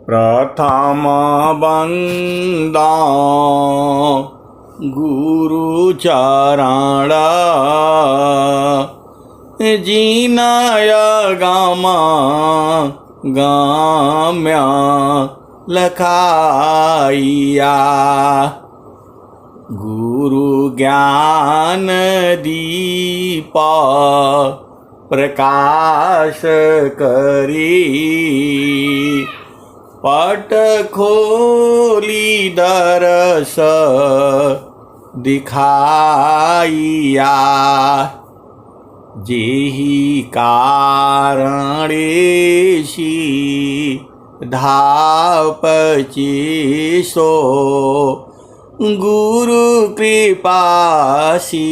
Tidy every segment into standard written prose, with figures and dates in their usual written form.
प्रथम बंदा गुरु चरण जिनय गामा गाम्या लखाइया। गुरु ज्ञान दीपा प्रकाश करी पट खोली दरस दिखाइया। जेहि कारणेशी धापची सो गुरु कृपासी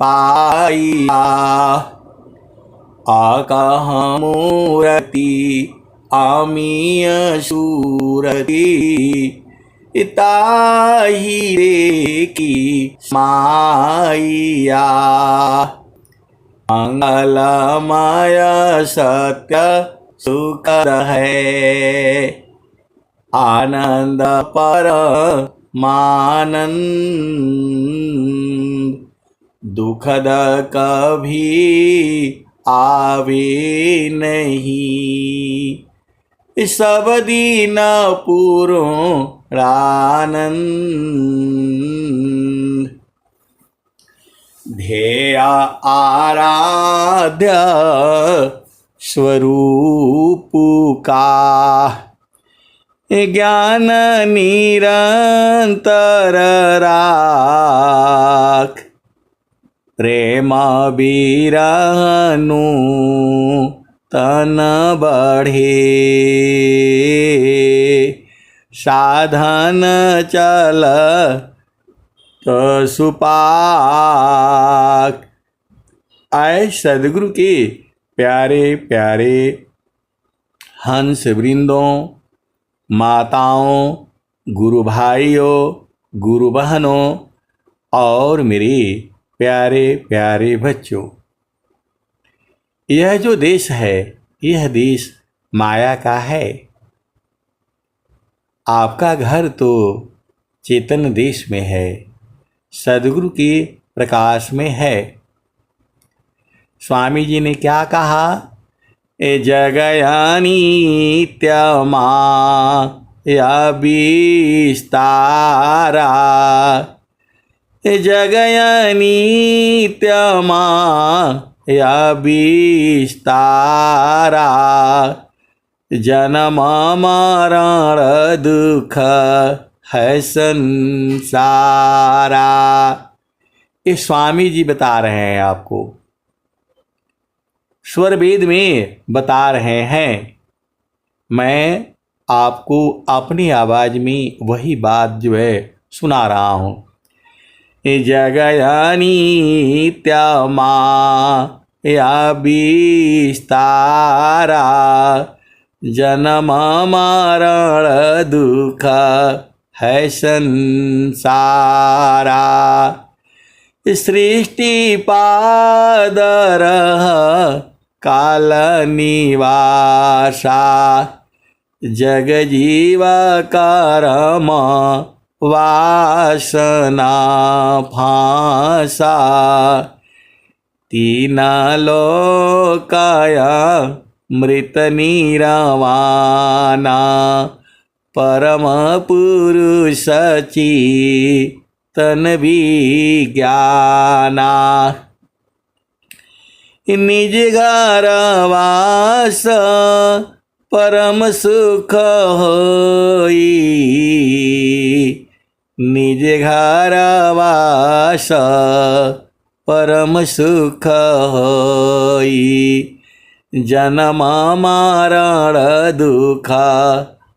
पाइया। आकह मूर्ति अमीय सूरति ताहि देखी माइया। मंगलमय सत्य सुखद है आनंद पर मानंद। दुखद कभी आवे नहीं सब दीन पूर्णानंद। ध्येय आराध्य स्वरूप का ज्ञान निरंतर राख। प्रेम बिरहनु तन बढ़े साधन चल सुपाक। आए सदगुरु के प्यारे प्यारे हंस वृंदों, माताओं, गुरु भाइयों, गुरु बहनों और मेरे प्यारे प्यारे बच्चों, यह जो देश है यह देश माया का है। आपका घर तो चेतन देश में है, सद्गुरु के प्रकाश में है। स्वामी जी ने क्या कहा? ए जगयानी नित्यमा या विस्तारा। ए जगयानी नित्यमा या विस्तारा। जन्म मरण दुख है संसारा। ये स्वामी जी बता रहे हैं आपको, स्वर वेद में बता रहे हैं। मैं आपको अपनी आवाज में वही बात जो है सुना रहा हूँ। जगयानी नित्यमा या विस्तारा। जन्म मरण दुख है संसारा। सृष्टि पादर काल निवासा। जग जीव कर्म वासना फांसा। तीन लोकाया मृत निरवाना। परम पुरुष चितन विज्ञाना। निज घर वास परम सुख होई। निज घर वास परम सुख होई। जन्म मरण दुख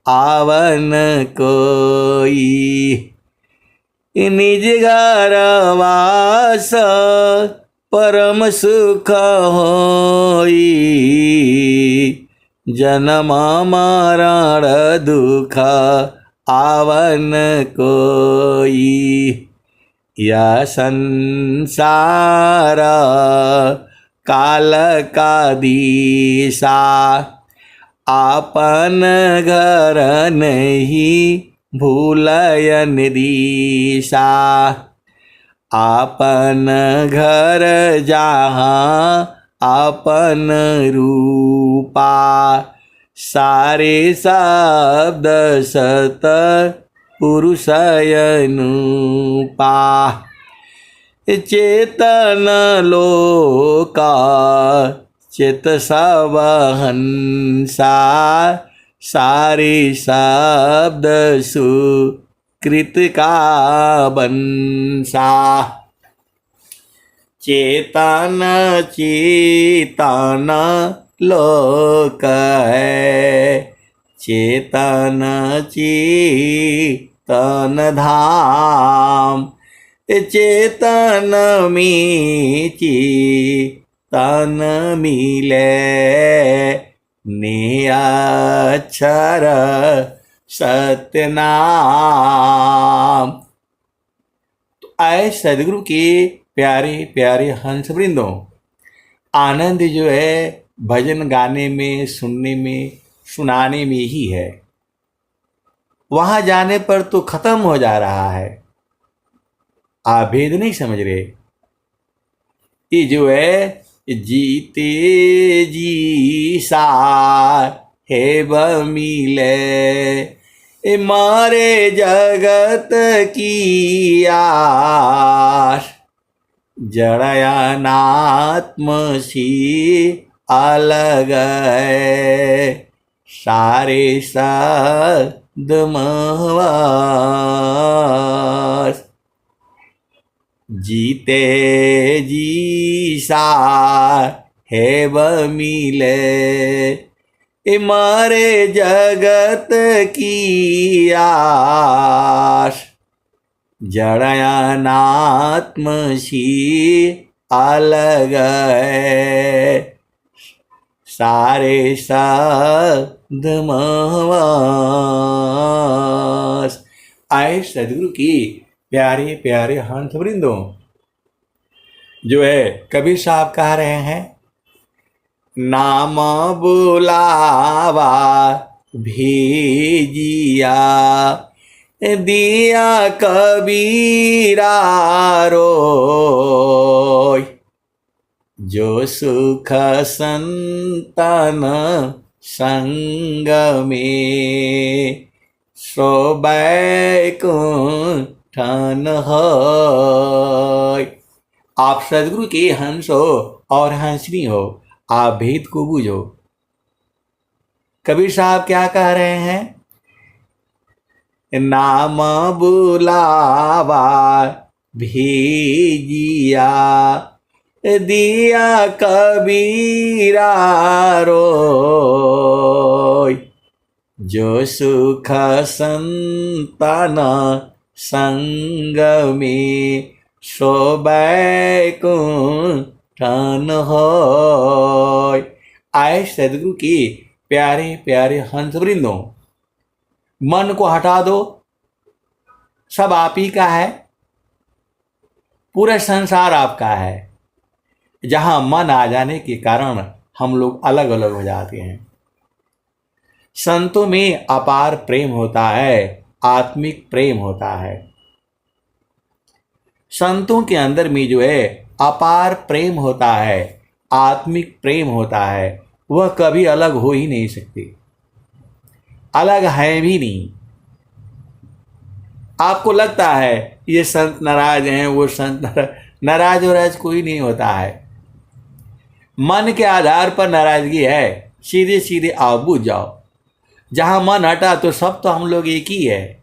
आवन कोई। निज घर वास परम सुख होई। जन्म मरण दुख आवन कोई। यह संसार काल का दिशा। आपन घर नहीं भूलयन दिशा। आपन घर जहाँ आपन रूपा। सारे शब्द सत पुरुषयनुपा। चेतन लोका चित सब हंसा। सारे शब्द सुकृत का बंसा। चेतन चेतन लोक है। चेतन चेतन धाम। चेतन में चेतन मिले। निरक्षर सत्य नाम। तो आए सदगुरु के प्यारे प्यारे हंस वृंदों, आनंद जो है भजन गाने में, सुनने में, सुनाने में ही है। वहां जाने पर तो खत्म हो जा रहा है। आप भेद नहीं समझ रहे। ये जो है जीते जी सा है बमिले। ए मारे जगत की आस। जड़यानात्म सी अलग है। सारे सदमवास। जीते जी सा है बमिले। ए मारे जगत की आस। जड़यानात्म सी अलग है। सारे सदमवास। आए सदगुरु की प्यारे प्यारे हंस वृंदों, जो है कबीर साहब कह रहे हैं, नाम बुलावा भेजिया। दिया कबीरा रोय। जो सुख संतन संग में। सो बैकुंठन होय। आप सदगुरु के हंस हो और हंसनी हो, आप भेद को बूझो। कबीर साहब क्या कह रहे हैं? नाम बुलावा भेजिया। दिया कबीरा रोय। जो सुख संतन संग में। सो बैकुंठन होय। आए सदगुरु की प्यारे प्यारे हंस वृंदों, मन को हटा दो, सब आप ही का है। पूरा संसार आपका है। जहां मन आ जाने के कारण हम लोग अलग अलग हो जाते हैं। संतों में अपार प्रेम होता है, आत्मिक प्रेम होता है। संतों के अंदर में जो है अपार प्रेम होता है, आत्मिक प्रेम होता है। वह कभी अलग हो ही नहीं सकते, अलग है भी नहीं। आपको लगता है ये संत नाराज हैं, वो संत नाराज वराज कोई नहीं होता है। मन के आधार पर नाराजगी है। सीधे सीधे आओ, बुझ जाओ। जहां मन हटा तो सब तो हम लोग एक ही है।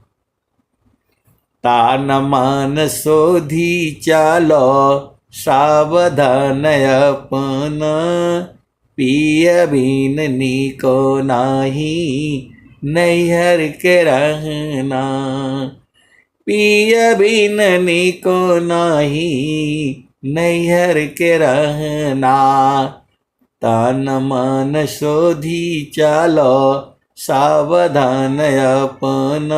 तान मन सोधी चलो सावधान अपन। पिय बिन निको नाही नैहर के रहना। पिय बिन निको नाही नैहर के रहना। तन मन शोधी चलो सावधान अपन।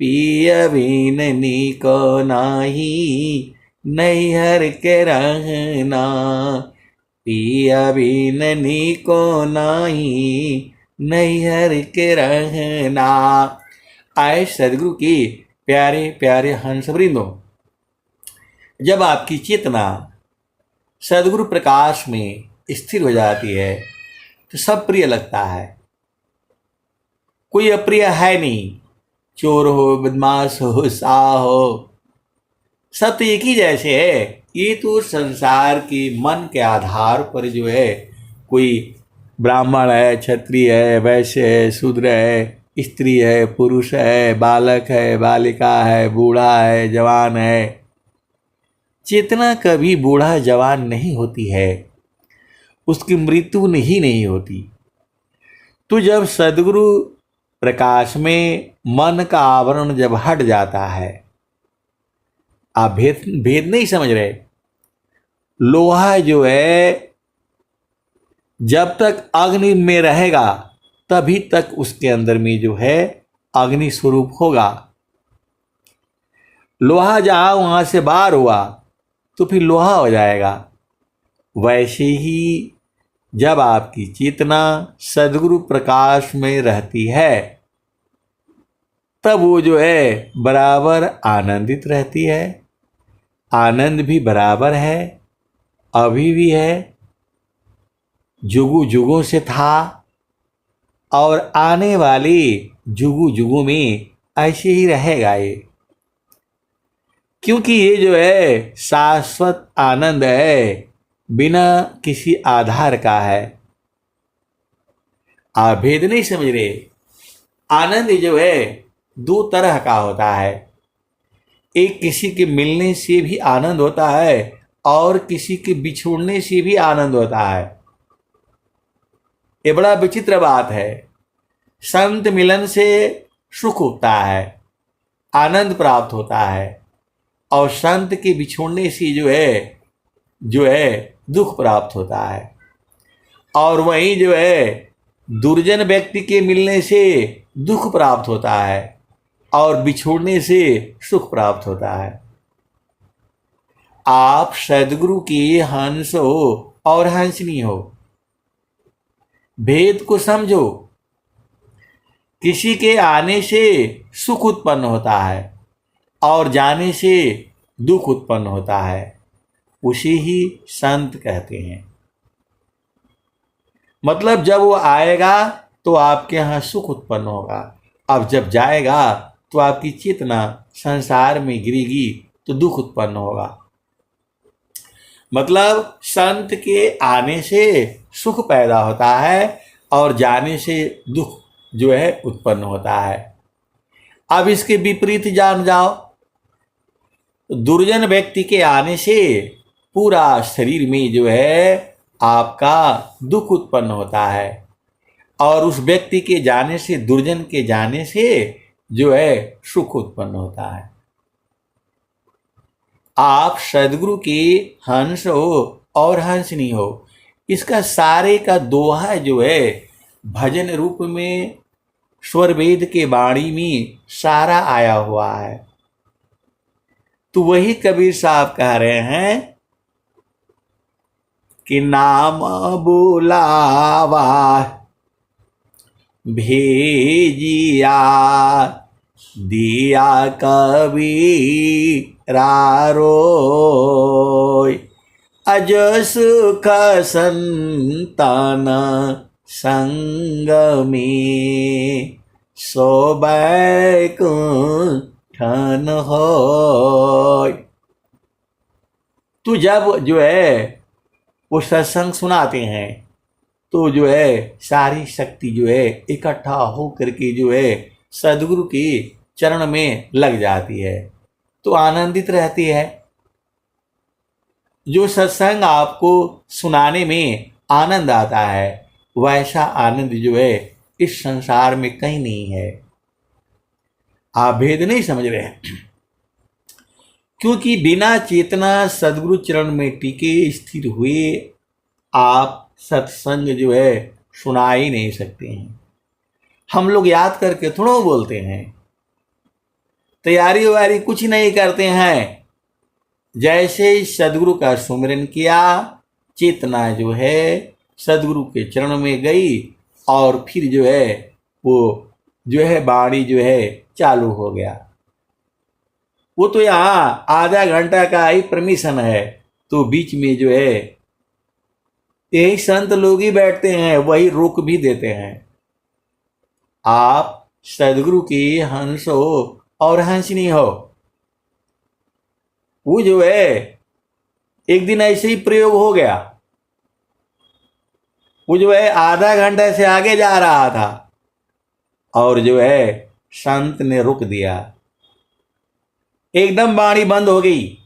पिय बिन निको नाही नैहर के रहना। पिय बिन निको नाही नैहर के रहना। आए सदगुरु की प्यारे प्यारे हंस वृंदो, जब आपकी चेतना सदगुरु प्रकाश में स्थिर हो जाती है तो सब प्रिय लगता है, कोई अप्रिय है नहीं। चोर हो, बदमाश हो, साह हो, सब तो एक ही जैसे है। ये तो संसार के मन के आधार पर जो है, कोई ब्राह्मण है, क्षत्रिय है, वैश्य है, शूद्र है, स्त्री है, पुरुष है, बालक है, बालिका है, बूढ़ा है, जवान है। चेतना कभी बूढ़ा जवान नहीं होती है, उसकी मृत्यु नहीं होती। तो जब सदगुरु प्रकाश में मन का आवरण जब हट जाता है, आप भेद भेद नहीं समझ रहे। लोहा जो है जब तक अग्नि में रहेगा तभी तक उसके अंदर में जो है अग्नि स्वरूप होगा। लोहा जहां वहां से बाहर हुआ तो फिर लोहा हो जाएगा। वैसे ही जब आपकी चेतना सदगुरु प्रकाश में रहती है तब वो जो है बराबर आनंदित रहती है। आनंद भी बराबर है, अभी भी है, जुगु जुगों से था और आने वाली जुगु जुगु में ऐसे ही रहेगा ये। क्योंकि ये जो है शाश्वत आनंद है, बिना किसी आधार का है। आप भेद नहीं समझ रहे। आनंद जो है दो तरह का होता है। एक किसी के मिलने से भी आनंद होता है और किसी के बिछोड़ने से भी आनंद होता है। ये बड़ा विचित्र बात है। संत मिलन से सुख होता है, आनंद प्राप्त होता है, और संत के बिछोड़ने से जो है दुख प्राप्त होता है। और वहीं जो है दुर्जन व्यक्ति के मिलने से दुख प्राप्त होता है और बिछोड़ने से सुख प्राप्त होता है। आप सदगुरु की हंस हो और हंसनी हो, भेद को समझो। किसी के आने से सुख उत्पन्न होता है और जाने से दुख उत्पन्न होता है, उसे ही संत कहते हैं। मतलब जब वो आएगा तो आपके यहाँ सुख उत्पन्न होगा, अब जब जाएगा तो आपकी चेतना संसार में गिरेगी तो दुख उत्पन्न होगा। मतलब संत के आने से सुख पैदा होता है और जाने से दुख जो है उत्पन्न होता है। अब इसके विपरीत जान जाओ। दुर्जन व्यक्ति के आने से पूरा शरीर में जो है आपका दुख उत्पन्न होता है और उस व्यक्ति के जाने से, दुर्जन के जाने से जो है सुख उत्पन्न होता है। आप सदगुरु के हंस हो और हंसनी हो, इसका सारे का दोहा जो है भजन रूप में स्वर वेद के वाणी में सारा आया हुआ है। तो वही कबीर साहब कह रहे हैं कि नाम बुलावा भेजिया दिया कबीरा रोय, अज सुख संतान संग में सोबै कुंठन होय। तो जब जो है वो सत्संग सुनाते हैं तो जो है सारी शक्ति जो है इकट्ठा हो करके जो है सदगुरु के चरण में लग जाती है, तो आनंदित रहती है। जो सत्संग आपको सुनाने में आनंद आता है, वैसा आनंद जो है इस संसार में कहीं नहीं है। आप भेद नहीं समझ रहे हैं। क्योंकि बिना चेतना सदगुरु चरण में टिके स्थिर हुए आप सत्संग जो है सुना ही नहीं सकते हैं। हम लोग याद करके थोड़ा बोलते हैं, तैयारी वारी कुछ नहीं करते हैं। जैसे ही सदगुरु का सुमिरन किया, चेतना जो है सदगुरु के चरण में गई और फिर जो है वो जो है वाणी जो है चालू हो गया। वो तो यहाँ आधा घंटा का ही परमिशन है, तो बीच में जो है यही संत लोग ही बैठते हैं, वही रोक भी देते हैं। आप सदगुरु की हंस हो और हंसनी हो। वो जो है एक दिन ऐसे ही प्रयोग हो गया। वो जो है आधा घंटे से आगे जा रहा था और जो है संत ने रुक दिया। एकदम वाणी बंद हो गई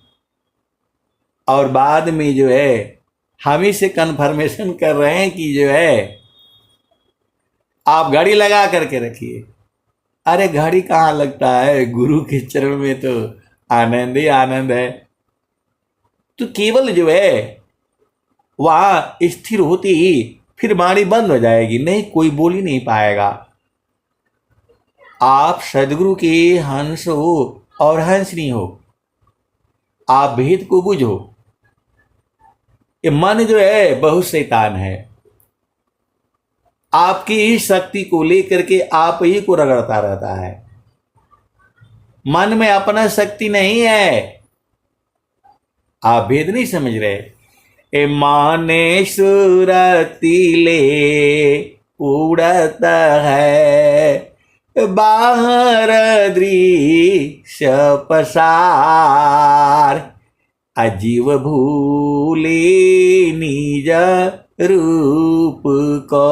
और बाद में जो है हम ही से कन्फर्मेशन कर रहे हैं कि जो है आप घड़ी लगा करके रखिए। अरे घड़ी कहाँ लगता है, गुरु के चरण में तो आनंद ही आनंद है। तो केवल जो है वहां स्थिर होती ही फिर वाणी बंद हो जाएगी, नहीं कोई बोल ही नहीं पाएगा। आप सदगुरु के हंस हो और हंसनी हो। आप भेद को बुझो। ये मन जो है बहुत शैतान है। आपकी इस शक्ति को लेकर के आप ही को रगड़ता रहता है। मन में अपना शक्ति नहीं है। आप भेद नहीं समझ रहे। ए माने सुरतीले उड़ता है, बाहर दृश्य पसार, अजीव भूले निज रूप को,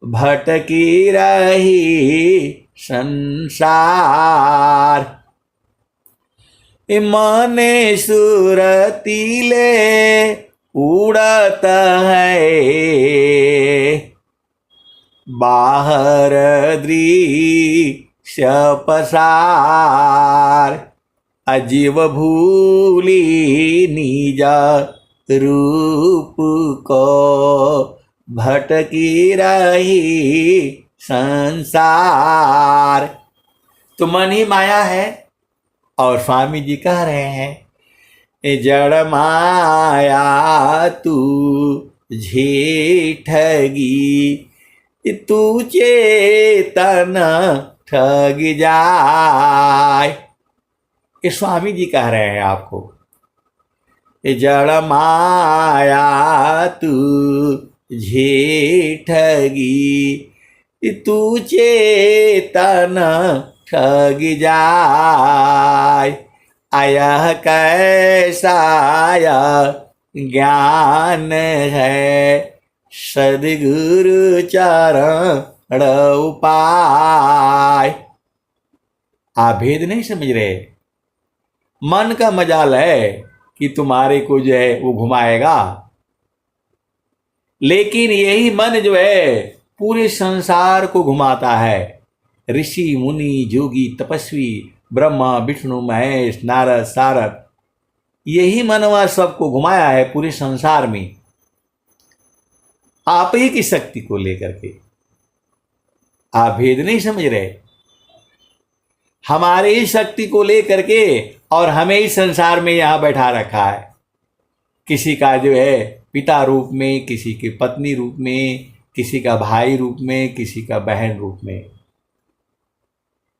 भटकी रही संसार। माने सुरतीले उड़त है, बाहर दृश्य पसार, अजीव भूली निज रूप को, भटकी रही संसार। तो मन ही माया है। और स्वामी जी कह रहे हैं, ए जड़ माया तू झेठगी, तू चेतन ठग जाए। ये स्वामी जी कह रहे हैं आपको। ए जड़ माया तू झेठगी, तू चेतन ठग जाय। आया कैसा ज्ञान है, सदगुरु चरण उपाय। आप भेद नहीं समझ रहे। मन का मजाल है कि तुम्हारे को जो है वो घुमाएगा, लेकिन यही मन जो है पूरे संसार को घुमाता है। ऋषि मुनि जोगी तपस्वी ब्रह्मा विष्णु महेश नारद सारद, यही मनवा सबको घुमाया है पूरे संसार में, आप ही की शक्ति को लेकर के। आप भेद नहीं समझ रहे। हमारे ही शक्ति को लेकर के और हमें ही संसार में यहां बैठा रखा है। किसी का जो है पिता रूप में, किसी के पत्नी रूप में, किसी का भाई रूप में, किसी का बहन रूप में।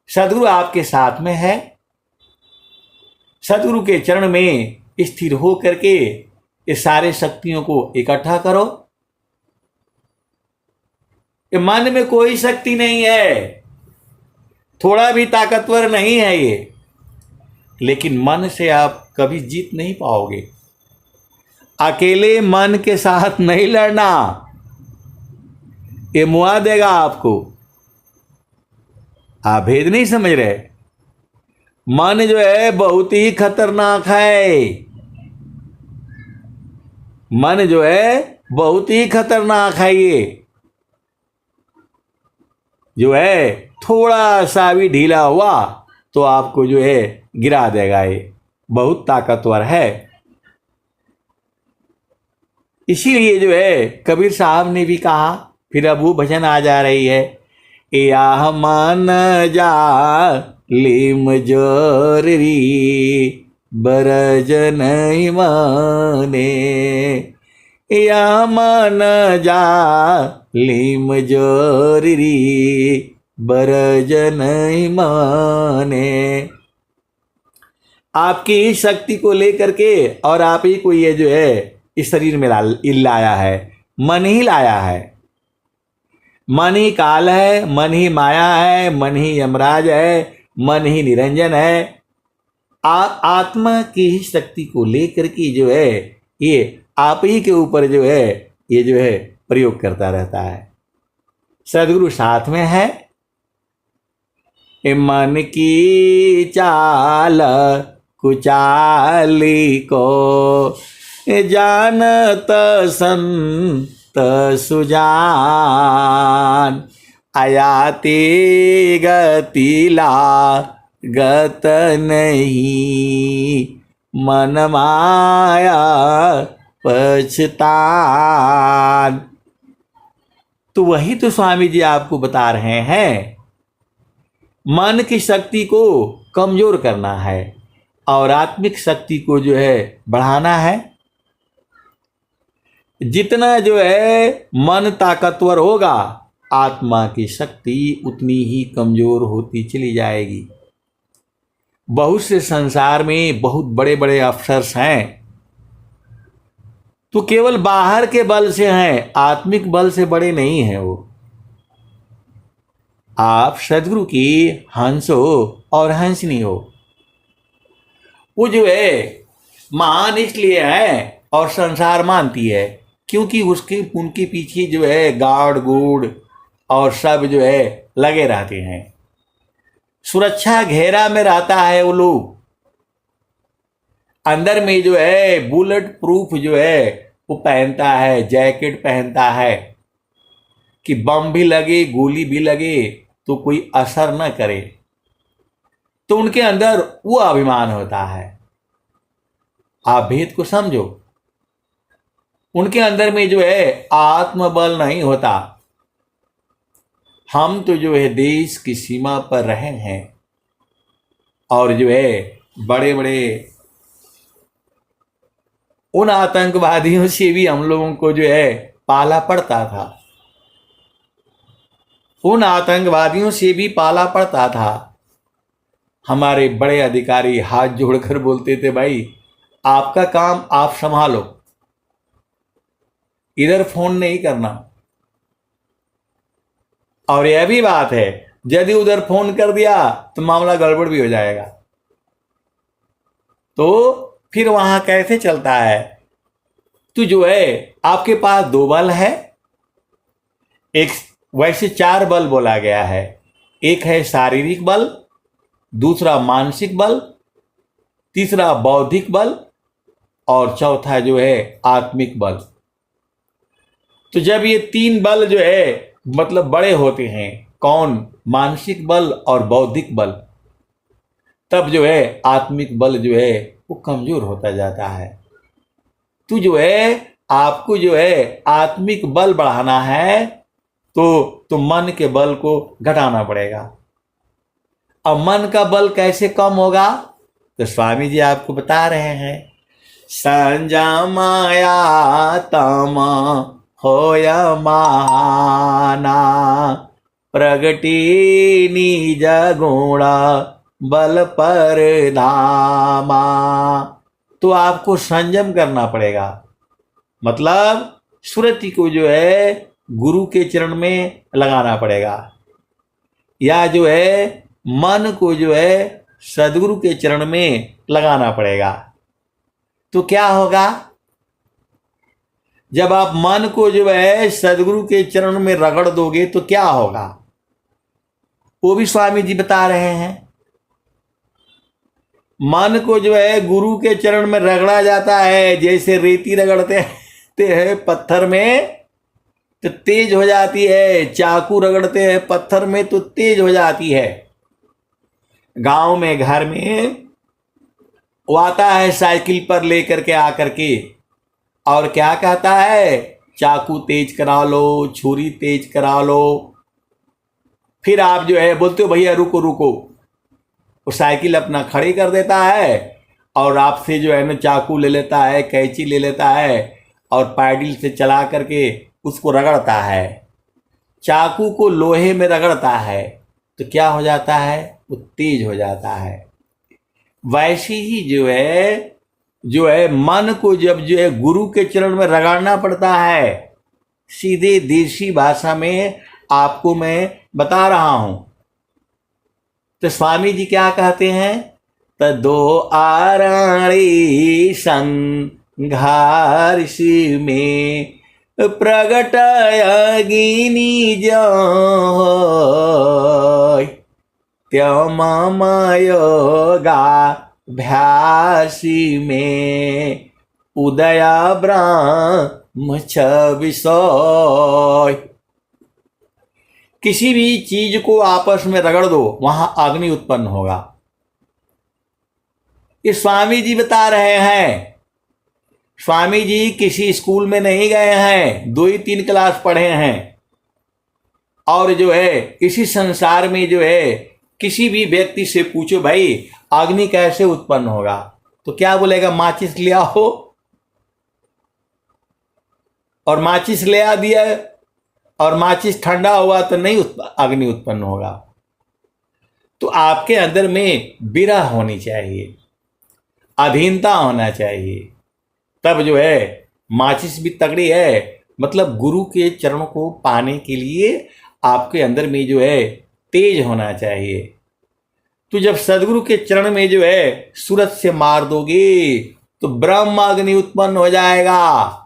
सदगुरु आपके साथ में है। सदगुरु के चरण में स्थिर हो करके इस सारे शक्तियों को इकट्ठा करो। ये मन में कोई शक्ति नहीं है, थोड़ा भी ताकतवर नहीं है ये, लेकिन मन से आप कभी जीत नहीं पाओगे। अकेले मन के साथ नहीं लड़ना, ये मुआ देगा आपको। आप भेद नहीं समझ रहे। मन जो है बहुत ही खतरनाक है। मन जो है बहुत ही खतरनाक है। ये जो है थोड़ा सा भी ढीला हुआ तो आपको जो है गिरा देगा। ये बहुत ताकतवर है। इसीलिए जो है कबीर साहब ने भी कहा, फिर अब वो भजन आ जा रही है, या मन जा लिम जोरी बरज नहीं माने, या मन जा लीम जोरी बरज नहीं माने। आपकी ही शक्ति को लेकर के और आप ही को ये जो है इस शरीर में लाया है, मन ही लाया है। मन ही काल है, मन ही माया है, मन ही यमराज है, मन ही निरंजन है। आत्मा की ही शक्ति को लेकर के जो है ये आप ही के ऊपर जो है ये जो है प्रयोग करता रहता है। सदगुरु साथ में है। मन की चाल कुचाली को जानत संत सुजान। आयाति गतिला गत नहीं मन माया पछतान। तो वही तो स्वामी जी आपको बता रहे हैं, मन की शक्ति को कमजोर करना है और आत्मिक शक्ति को जो है बढ़ाना है। जितना जो है मन ताकतवर होगा, आत्मा की शक्ति उतनी ही कमजोर होती चली जाएगी। बहुत से संसार में बहुत बड़े बड़े अफसर्स हैं तो केवल बाहर के बल से हैं, आत्मिक बल से बड़े नहीं हैं वो। आप सदगुरु की हंस हो और हंसनी हो। वो जो है महान इसलिए है और संसार मानती है क्योंकि उनके पीछे जो है गार्ड गूढ़ और सब जो है लगे रहते हैं। सुरक्षा घेरा में रहता है वो लोग। अंदर में जो है बुलेट प्रूफ जो है वो पहनता है, जैकेट पहनता है कि बम भी लगे गोली भी लगे तो कोई असर न करे। तो उनके अंदर वो अभिमान होता है। आप भेद को समझो। उनके अंदर में जो है आत्मबल नहीं होता। हम तो जो है देश की सीमा पर रहे हैं और जो है बड़े बड़े उन आतंकवादियों से भी हम लोगों को जो है पाला पड़ता था। उन आतंकवादियों से भी पाला पड़ता था। हमारे बड़े अधिकारी हाथ जोड़कर बोलते थे, भाई आपका काम आप संभालो, इधर फोन नहीं करना। और यह भी बात है, यदि उधर फोन कर दिया तो मामला गड़बड़ भी हो जाएगा। तो फिर वहां कैसे चलता है? तो जो है आपके पास दो बल है। एक वैसे चार बल बोला गया है। एक है शारीरिक बल, दूसरा मानसिक बल, तीसरा बौद्धिक बल और चौथा जो है आत्मिक बल। तो जब ये तीन बल जो है मतलब बड़े होते हैं, कौन? मानसिक बल और बौद्धिक बल, तब जो है आत्मिक बल जो है वो कमजोर होता जाता है। तो जो है आपको जो है आत्मिक बल बढ़ाना है तो मन के बल को घटाना पड़ेगा। अब मन का बल कैसे कम होगा? तो स्वामी जी आपको बता रहे हैं, संजा माया तमा होया माना प्रगटी निज गुणा बल पर धामा। तो आपको संयम करना पड़ेगा। मतलब सुरति को जो है गुरु के चरण में लगाना पड़ेगा, या जो है मन को जो है सदगुरु के चरण में लगाना पड़ेगा। तो क्या होगा? जब आप मन को जो है सदगुरु के चरण में रगड़ दोगे तो क्या होगा? वो भी स्वामी जी बता रहे हैं। मन को जो है गुरु के चरण में रगड़ा जाता है, जैसे रेती रगड़ते हैं पत्थर में तो तेज हो जाती है, चाकू रगड़ते हैं पत्थर में तो तेज हो जाती है। गांव में घर में वो आता है साइकिल पर लेकर के आकर के और क्या कहता है, चाकू तेज करा लो, छुरी तेज करा लो। फिर आप जो है बोलते हो भैया रुको रुको, वो साइकिल अपना खड़ी कर देता है और आपसे जो है ना चाकू ले लेता है, कैंची ले लेता है और पैडल से चला करके उसको रगड़ता है। चाकू को लोहे में रगड़ता है तो क्या हो जाता है, वो तेज हो जाता है। वैसे ही जो है मन को जब जो है गुरु के चरण में रगड़ना पड़ता है, सीधे देसी भाषा में आपको मैं बता रहा हूं। तो स्वामी जी क्या कहते हैं, तदो आरणी संघारिष में प्रगटय गिनी जय त्यममयोगा भ्यासी में उदया ब्रह्म विषय। किसी भी चीज को आपस में रगड़ दो, वहां अग्नि उत्पन्न होगा। ये स्वामी जी बता रहे हैं। स्वामी जी किसी स्कूल में नहीं गए हैं, 2 ही 3 क्लास पढ़े हैं, और जो है इसी संसार में जो है किसी भी व्यक्ति से पूछो भाई अग्नि कैसे उत्पन्न होगा, तो क्या बोलेगा, माचिस ले आओ, और माचिस ले आ दिया और माचिस ठंडा हुआ तो नहीं अग्नि उत्पन्न होगा। तो आपके अंदर में विरह होनी चाहिए, अधीनता होना चाहिए, तब जो है माचिस भी तगड़ी है। मतलब गुरु के चरणों को पाने के लिए आपके अंदर में जो है तेज होना चाहिए। तो जब सदगुरु के चरण में जो है सूरज से मार दोगे तो ब्रह्म अग्नि उत्पन्न हो जाएगा।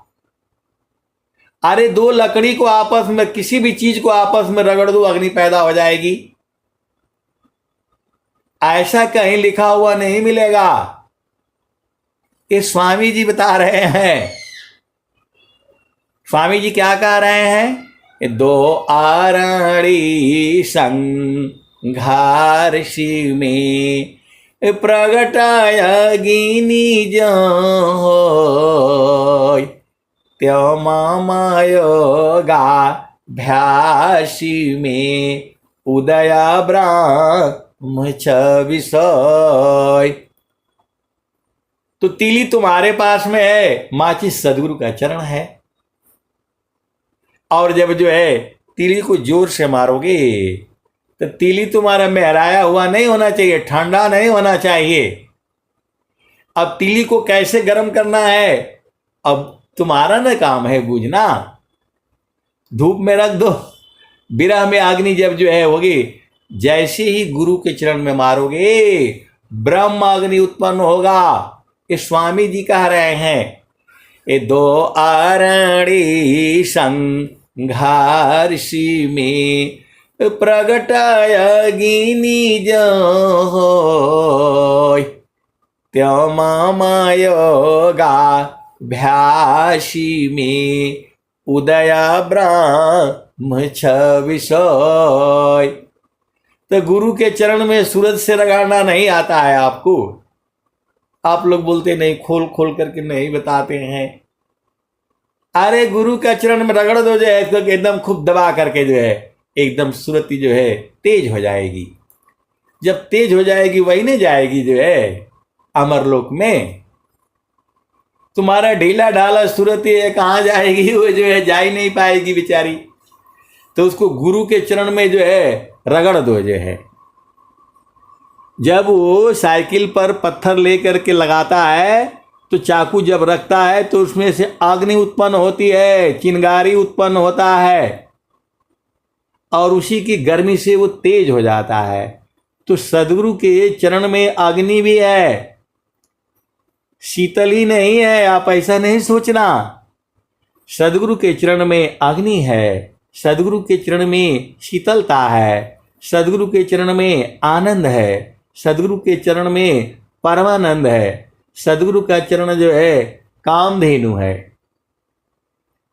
अरे 2 लकड़ी को आपस में, किसी भी चीज को आपस में रगड़ दो, अग्नि पैदा हो जाएगी। ऐसा कहीं लिखा हुआ नहीं मिलेगा, ये स्वामी जी बता रहे हैं। स्वामी जी क्या कह रहे हैं, 2 आरणी संघारिषि में प्रगटाय गिनी जय त्यममयोगा भ्यासी में उदया ब्रह्म विषय। तो तीली तुम्हारे पास में है, माचिस सदगुरु का चरण है। और जब जो है तीली को जोर से मारोगे तो तीली तुम्हारा महराया हुआ नहीं होना चाहिए, ठंडा नहीं होना चाहिए। अब तीली को कैसे गर्म करना है, अब तुम्हारा ना काम है बूझना। धूप में रख दो, विरह में अग्नि जब जो है होगी, जैसे ही गुरु के चरण में मारोगे ब्रह्म अग्नि उत्पन्न होगा। ये स्वामी जी कह रहे हैं। ये 2 आरणी संघारिषि में प्रगटाय गिनी जय त्यममयोगा भ्यासी में उदया ब्रह्म विषय। तो गुरु के चरण में सूरज से रगड़ना नहीं आता है आपको। आप लोग बोलते नहीं, खोल खोल करके नहीं बताते हैं। अरे गुरु का चरण में रगड़ दो, जो है एकदम खूब दबा करके जो है एकदम सूरती जो है तेज हो जाएगी। जब तेज हो जाएगी वही नहीं जाएगी जो है अमरलोक में। तुम्हारा ढीला ढाला सूरती है, कहाँ जाएगी वो, जो है जा ही नहीं पाएगी बेचारी। तो उसको गुरु के चरण में जो है रगड़ दो। जो है जब वो साइकिल पर पत्थर लेकर के लगाता है तो चाकू जब रखता है तो उसमें से अग्नि उत्पन्न होती है, चिंगारी उत्पन्न होता है, और उसी की गर्मी से वो तेज हो जाता है। तो सदगुरु के चरण में अग्नि भी है, शीतल ही नहीं है, आप ऐसा नहीं सोचना। सदगुरु के चरण में अग्नि है, सदगुरु के चरण में शीतलता है, सदगुरु के चरण में आनंद है, सदगुरु के चरण में परमानंद है। सदगुरु का चरण जो है कामधेनु है।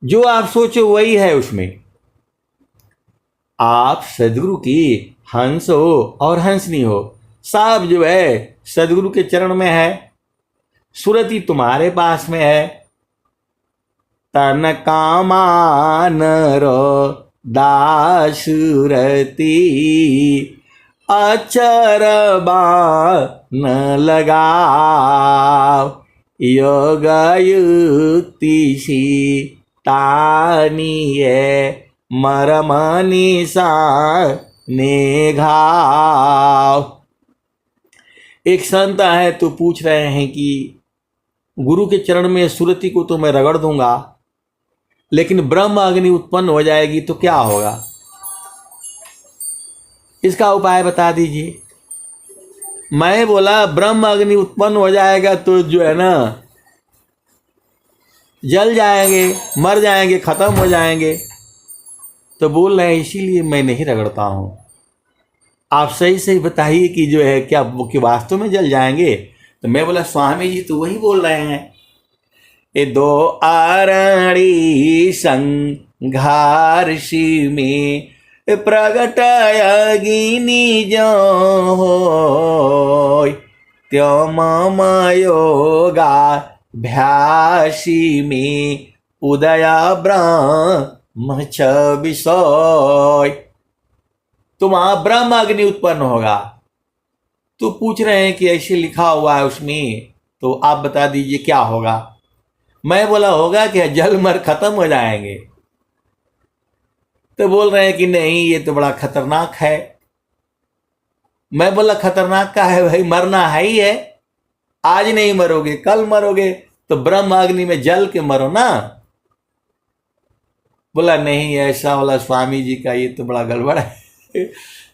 जो आप सोचो वही है उसमें। आप सदगुरु की हंस हो और हंसनी हो, सब जो है सदगुरु के चरण में है। सुरति तुम्हारे पास में है। तन कामान रो दासुरती अचर बान लगाओ योग युक्ति सी तानिए मरम निशाने घाव। एक संत है तो पूछ रहे हैं कि गुरु के चरण में सुरति को तो मैं रगड़ दूंगा, लेकिन ब्रह्म अग्नि उत्पन्न हो जाएगी तो क्या होगा, इसका उपाय बता दीजिए। मैं बोला ब्रह्म अग्नि उत्पन्न हो जाएगा तो जो है ना जल जाएंगे, मर जाएंगे, खत्म हो जाएंगे। तो बोल रहे हैं इसीलिए मैं नहीं रगड़ता हूं। आप सही सही बताइए कि जो है क्या वो कि वास्तव में जल जाएंगे। तो मैं बोला स्वामी जी तो वही बोल रहे हैं, ये दो आरणी संघारषि में प्रगट अग्नि जो होय, त्यो मम योगाभ्यासी में उदय ब्रह्म विषय। तो वहां ब्रह्म अग्नि उत्पन्न होगा। तो पूछ रहे हैं कि ऐसे लिखा हुआ है उसमें, तो आप बता दीजिए क्या होगा। मैं बोला होगा कि जल मर खत्म हो जाएंगे। तो बोल रहे हैं कि नहीं ये तो बड़ा खतरनाक है। मैं बोला खतरनाक का है भाई, मरना है ही है, आज नहीं मरोगे कल मरोगे, तो ब्रह्म अग्नि में जल के मरो ना। बोला नहीं ऐसा वाला स्वामी जी का ये तो बड़ा गड़बड़ है।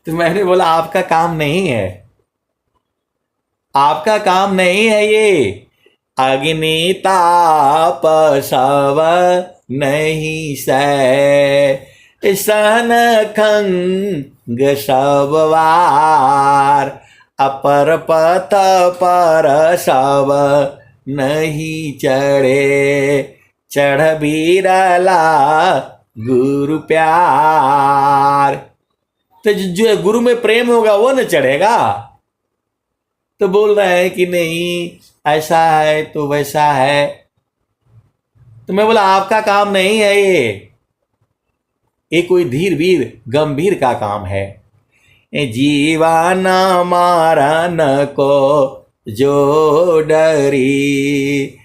तो मैंने बोला आपका काम नहीं है, आपका काम नहीं है ये। अग्नि ताप सब नहीं सह, सन खंग सब वार, अपर पथ पर सब नहीं चढ़े, चढ़ बीरला गुरु प्यार। तो जो गुरु में प्रेम होगा वो न चढ़ेगा। तो बोल रहे हैं कि नहीं ऐसा है तो वैसा है। तो मैं बोला आपका काम नहीं है ये कोई धीर वीर गंभीर का काम है। जीवन मारन को जो डरी,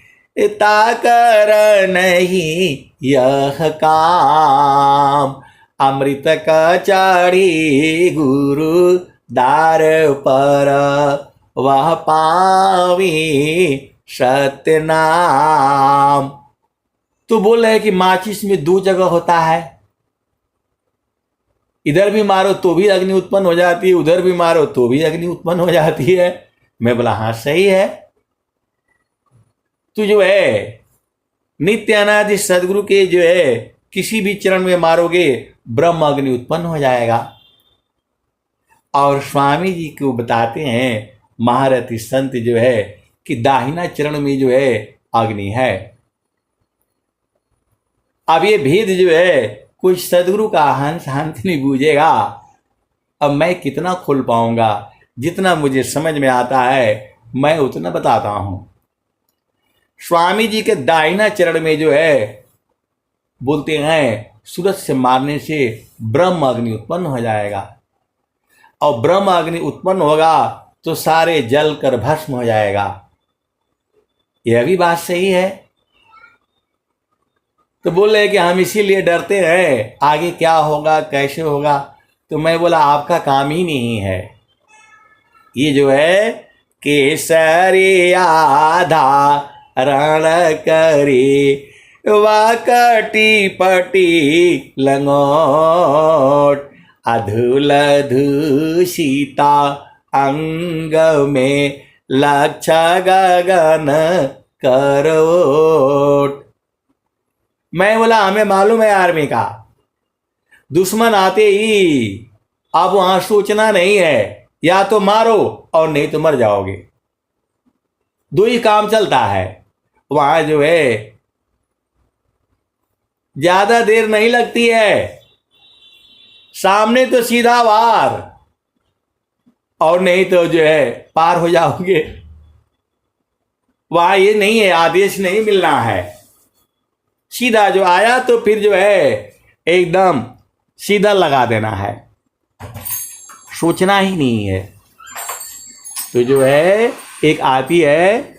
ताकर नहीं यह काम, अमृत का चाड़ी गुरु दार पर, वह पावी सत्य नाम। तो बोल रहे हैं कि माचिस में दो जगह होता है, इधर भी मारो तो भी अग्नि उत्पन्न हो जाती है, उधर भी मारो तो भी अग्नि उत्पन्न हो जाती है। मैं बोला हाँ सही है। तो जो है नित्य अनादि सदगुरु के जो है किसी भी चरण में मारोगे ब्रह्म अग्नि उत्पन्न हो जाएगा। और स्वामी जी को बताते हैं महारथी संत जो है कि दाहिना चरण में जो है अग्नि है। अब ये भेद जो है कुछ सदगुरु का हंस हंस नहीं बूझेगा। अब मैं कितना खोल पाऊंगा, जितना मुझे समझ में आता है मैं उतना बताता हूं। स्वामी जी के दाहिना चरण में जो है बोलते हैं सूरज से मारने से ब्रह्म अग्नि उत्पन्न हो जाएगा, और ब्रह्म अग्नि उत्पन्न होगा तो सारे जल कर भस्म हो जाएगा। यह भी बात सही है। तो बोल रहे कि हम इसीलिए डरते हैं आगे क्या होगा कैसे होगा। तो मैं बोला आपका काम ही नहीं है। ये जो है केसरी आधा रण करी, वाकटी पटी लंगोट, अधुल धूषिता अंग में लक्ष गगन करोट। मैं बोला हमें मालूम है आर्मी का, दुश्मन आते ही अब वहां सोचना नहीं है, या तो मारो और नहीं तो मर जाओगे, दो ही काम चलता है। वहां जो है ज्यादा देर नहीं लगती है, सामने तो सीधा वार, और नहीं तो जो है पार हो जाओगे। वहां ये नहीं है, आदेश नहीं मिलना है, सीधा जो आया तो फिर जो है एकदम सीधा लगा देना है, सोचना ही नहीं है। तो जो है एक आती है,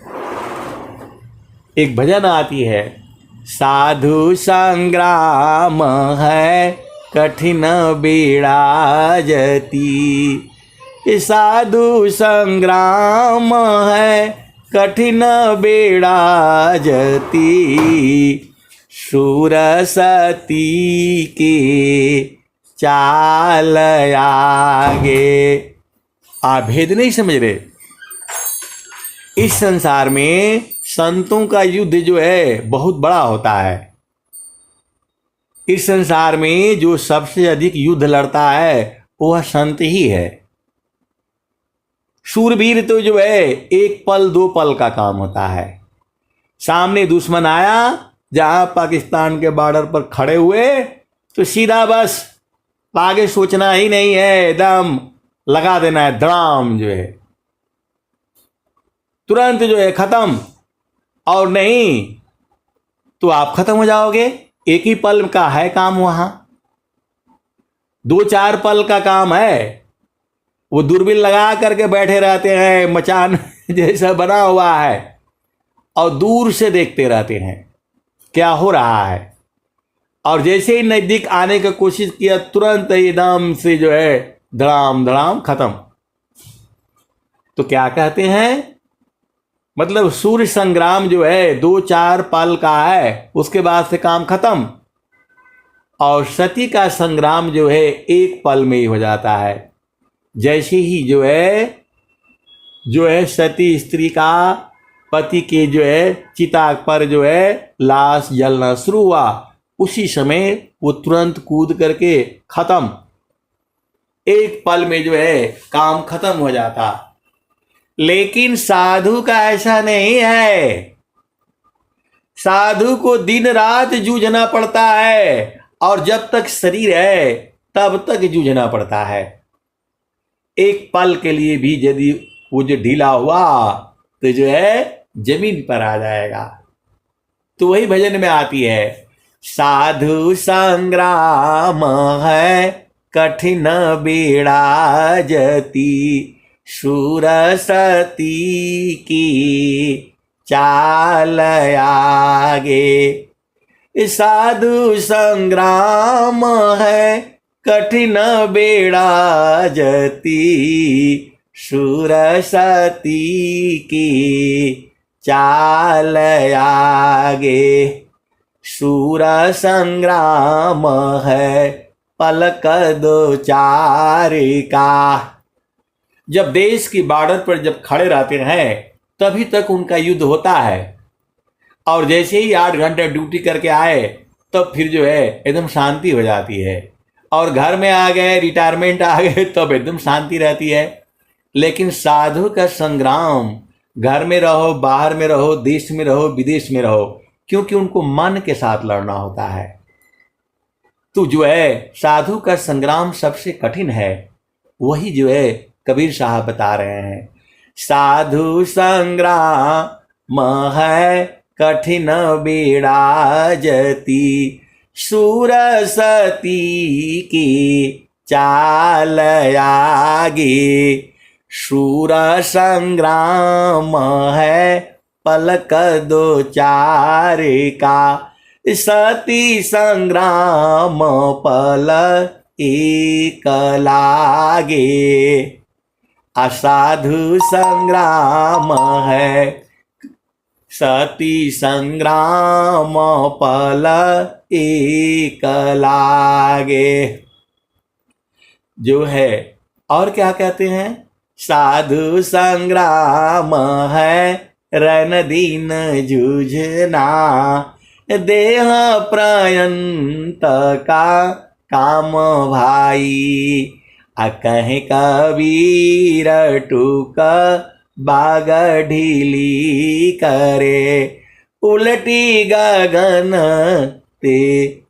एक भजन आती है, साधु संग्राम है कठिन बेड़ाजती। साधु संग्राम है कठिन बेड़ाजती। शूर सती के चाल आगे। आप भेद नहीं समझ रहे। इस संसार में संतों का युद्ध जो है बहुत बड़ा होता है। इस संसार में जो सबसे अधिक युद्ध लड़ता है वह संत ही है। शूरवीर तो जो है एक पल दो पल का काम होता है। सामने दुश्मन आया, जहां पाकिस्तान के बॉर्डर पर खड़े हुए तो सीधा बस आगे सोचना ही नहीं है, एकदम लगा देना है, धड़ाम जो है तुरंत जो है खत्म। और नहीं तो आप खत्म हो जाओगे। एक ही पल का है काम, वहां दो चार पल का काम है। वो दूरबीन लगा करके बैठे रहते हैं, मचान जैसा बना हुआ है, और दूर से देखते रहते हैं क्या हो रहा है। और जैसे ही नजदीक आने की कोशिश किया, तुरंत एकदम से जो है धड़ाम धड़ाम खत्म। तो क्या कहते हैं, मतलब सूर्य संग्राम जो है दो चार पल का है, उसके बाद से काम खत्म। और सती का संग्राम जो है एक पल में ही हो जाता है। जैसे ही जो है सती स्त्री का पति के जो है चिता पर जो है लाश जलना शुरू हुआ, उसी समय वो तुरंत कूद करके खत्म। एक पल में जो है काम खत्म हो जाता। लेकिन साधु का ऐसा नहीं है। साधु को दिन रात जूझना पड़ता है, और जब तक शरीर है तब तक जूझना पड़ता है। एक पल के लिए भी यदि वो जो ढीला हुआ तो जो है जमीन पर आ जाएगा। तो वही भजन में आती है, साधु संग्राम है कठिन बेड़ाजती। शूर सती की चाल आगे। साधु संग्राम है कठिन बेड़ाजती। शूर सती की चाल आगे। शूर संग्राम है पलक दो चार का। जब देश की बॉर्डर पर जब खड़े रहते हैं तभी तक उनका युद्ध होता है, और जैसे ही 8 घंटे ड्यूटी करके आए तब फिर जो है एकदम शांति हो जाती है। और घर में आ गए, रिटायरमेंट आ गए, तब एकदम शांति रहती है। लेकिन साधु का संग्राम, घर में रहो, बाहर में रहो, देश में रहो, विदेश में रहो, क्योंकि उनको मन के साथ लड़ना होता है। तो जो है साधु का संग्राम सबसे कठिन है। वही जो है कबीर साहब बता रहे हैं, साधु संग्राम है कठिन बेड़ाजती। शूर सती की चाल आगे। शूर संग्राम है पलक दो चार का। सती संग्राम पल एक लागे। असाधु संग्राम है सती संग्राम पल एक लागे। जो है और क्या कहते हैं, साधु संग्राम है रन दिन जूझना। देह प्रयंत का काम भाई। कहे कबीर टूक बाग ढीली करे। उलटी गगन ते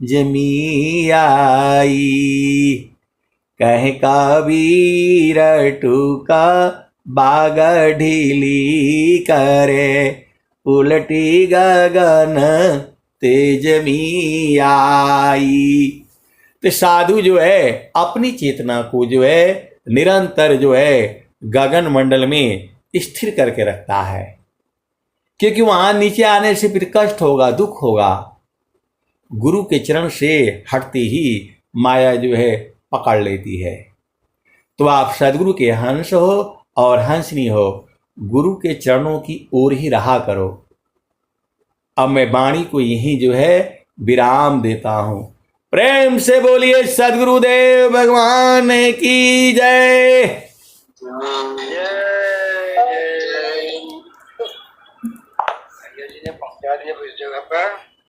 जमी आई। कहे कबीर टूक बाग ढीली करे। उलटी गगन तेज में आई। तो साधु जो है अपनी चेतना को जो है निरंतर जो है गगन मंडल में स्थिर करके रखता है, क्योंकि वहां नीचे आने से फिर कष्ट होगा, दुख होगा। गुरु के चरण से हटते ही माया जो है पकड़ लेती है। तो आप सदगुरु के हंस हो और हंसनी हो, गुरु के चरणों की ओर ही रहा करो। अब मैं वाणी को यहीं जो है विराम देता हूं। प्रेम से बोलिए सदगुरुदेव भगवान की जय।